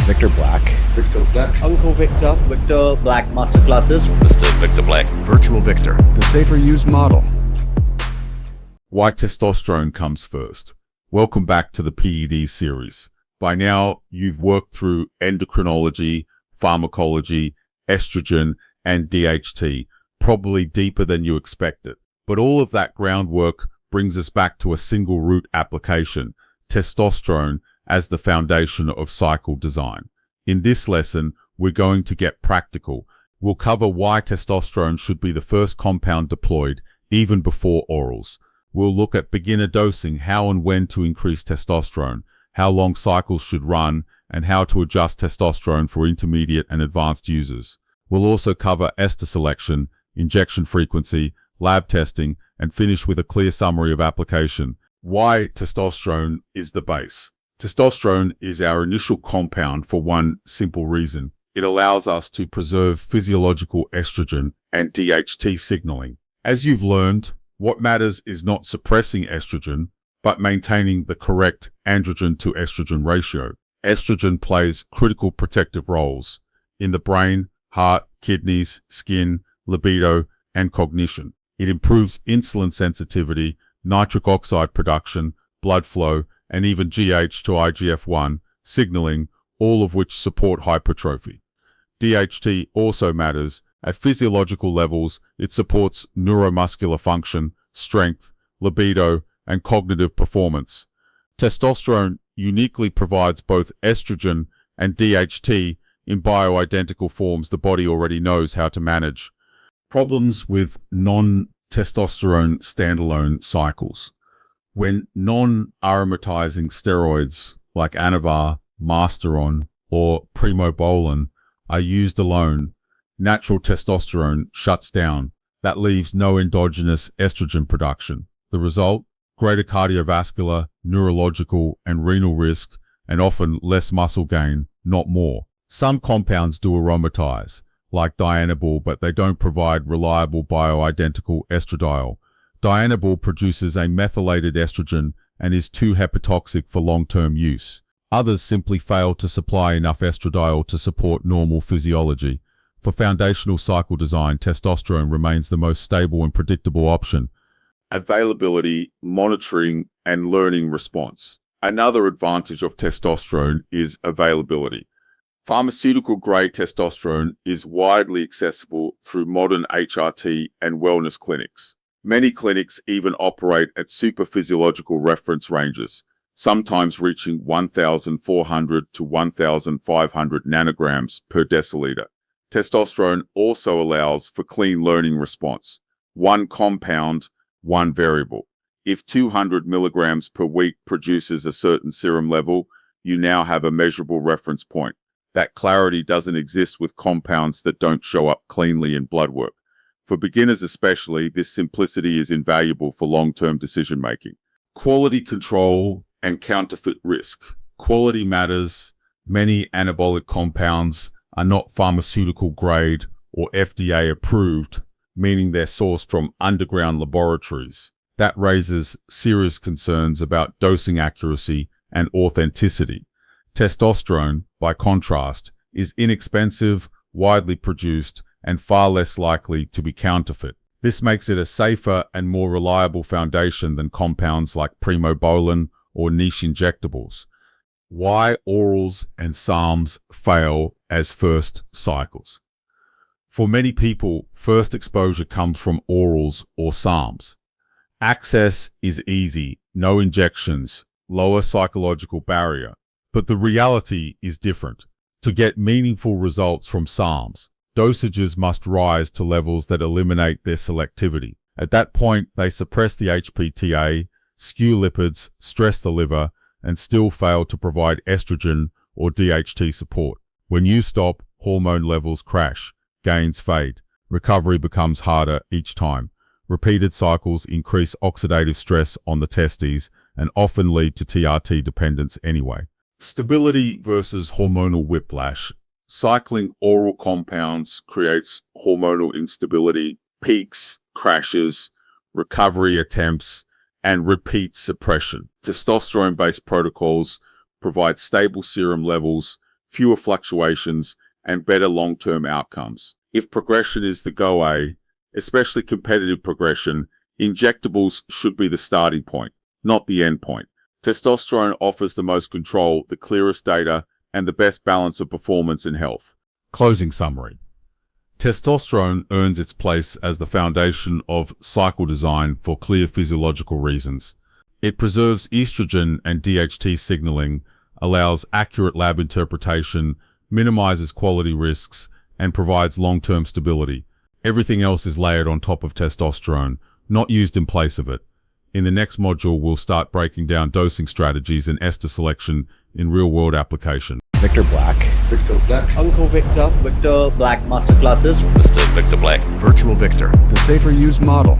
Victor Black. Victor Black. Uncle Victor. Victor Black Masterclasses. Mr. Victor Black. Virtual Victor, the safer use model. Why testosterone comes first. Welcome back to the PED series. By now, you've worked through endocrinology, pharmacology, estrogen, and DHT, probably deeper than you expected. But all of that groundwork brings us back to a single root application, testosterone, as the foundation of cycle design. In this lesson, we're going to get practical. We'll cover why testosterone should be the first compound deployed, even before orals. We'll look at beginner dosing, how and when to increase testosterone, how long cycles should run, and how to adjust testosterone for intermediate and advanced users. We'll also cover ester selection, injection frequency, lab testing, and finish with a clear summary of application. Why testosterone is the base. Testosterone is our initial compound for one simple reason. It allows us to preserve physiological estrogen and DHT signaling. As you've learned, what matters is not suppressing estrogen, but maintaining the correct androgen to estrogen ratio. Estrogen plays critical protective roles in the brain, heart, kidneys, skin, libido, and cognition. It improves insulin sensitivity, nitric oxide production, blood flow, and even GH to IGF-1 signaling, all of which support hypertrophy. DHT also matters. At physiological levels, it supports neuromuscular function, strength, libido, and cognitive performance. Testosterone uniquely provides both estrogen and DHT in bioidentical forms the body already knows how to manage. Problems with non-testosterone standalone cycles. When non-aromatizing steroids like Anavar, Masteron, or Primobolan are used alone, natural testosterone shuts down. That leaves no endogenous estrogen production. The result? Greater cardiovascular, neurological, and renal risk, and often less muscle gain, not more. Some compounds do aromatize, like Dianabol, but they don't provide reliable bioidentical estradiol. Dianabol produces a methylated estrogen and is too hepatotoxic for long-term use. Others simply fail to supply enough estradiol to support normal physiology. For foundational cycle design, testosterone remains the most stable and predictable option. Availability, monitoring, and learning response. Another advantage of testosterone is availability. Pharmaceutical-grade testosterone is widely accessible through modern HRT and wellness clinics. Many clinics even operate at superphysiological reference ranges, sometimes reaching 1,400 to 1,500 nanograms per deciliter. Testosterone also allows for clean learning response. One compound, one variable. If 200 milligrams per week produces a certain serum level, you now have a measurable reference point. That clarity doesn't exist with compounds that don't show up cleanly in blood work. For beginners especially, this simplicity is invaluable for long-term decision-making. Quality control and counterfeit risk. Quality matters. Many anabolic compounds are not pharmaceutical grade or FDA approved, meaning they're sourced from underground laboratories. That raises serious concerns about dosing accuracy and authenticity. Testosterone, by contrast, is inexpensive, widely produced, and far less likely to be counterfeit. This makes it a safer and more reliable foundation than compounds like Primobolan or niche injectables. Why orals and SARMs fail as first cycles. For many people, first exposure comes from orals or SARMs. Access is easy, no injections, lower psychological barrier. But the reality is different. To get meaningful results from SARMs, dosages must rise to levels that eliminate their selectivity. At that point, they suppress the HPTA, skew lipids, stress the liver, and still fail to provide estrogen or DHT support. When you stop, hormone levels crash, gains fade. Recovery becomes harder each time. Repeated cycles increase oxidative stress on the testes and often lead to TRT dependence anyway. Stability versus hormonal whiplash. Cycling oral compounds creates hormonal instability, peaks, crashes, recovery attempts, and repeat suppression. Testosterone-based protocols provide stable serum levels, fewer fluctuations, and better long-term outcomes. If progression is the go-a, especially competitive progression, injectables should be the starting point, not the end point. Testosterone offers the most control, the clearest data, and the best balance of performance and health. Closing summary. Testosterone earns its place as the foundation of cycle design for clear physiological reasons. It preserves estrogen and DHT signaling, allows accurate lab interpretation, minimizes quality risks, and provides long-term stability. Everything else is layered on top of testosterone, not used in place of it. In the next module, we'll start breaking down dosing strategies and ester selection in real-world application. Victor Black. Victor Black. Uncle Victor. Victor Black Masterclasses. Mr. Victor Black. Virtual Victor, the safer use model.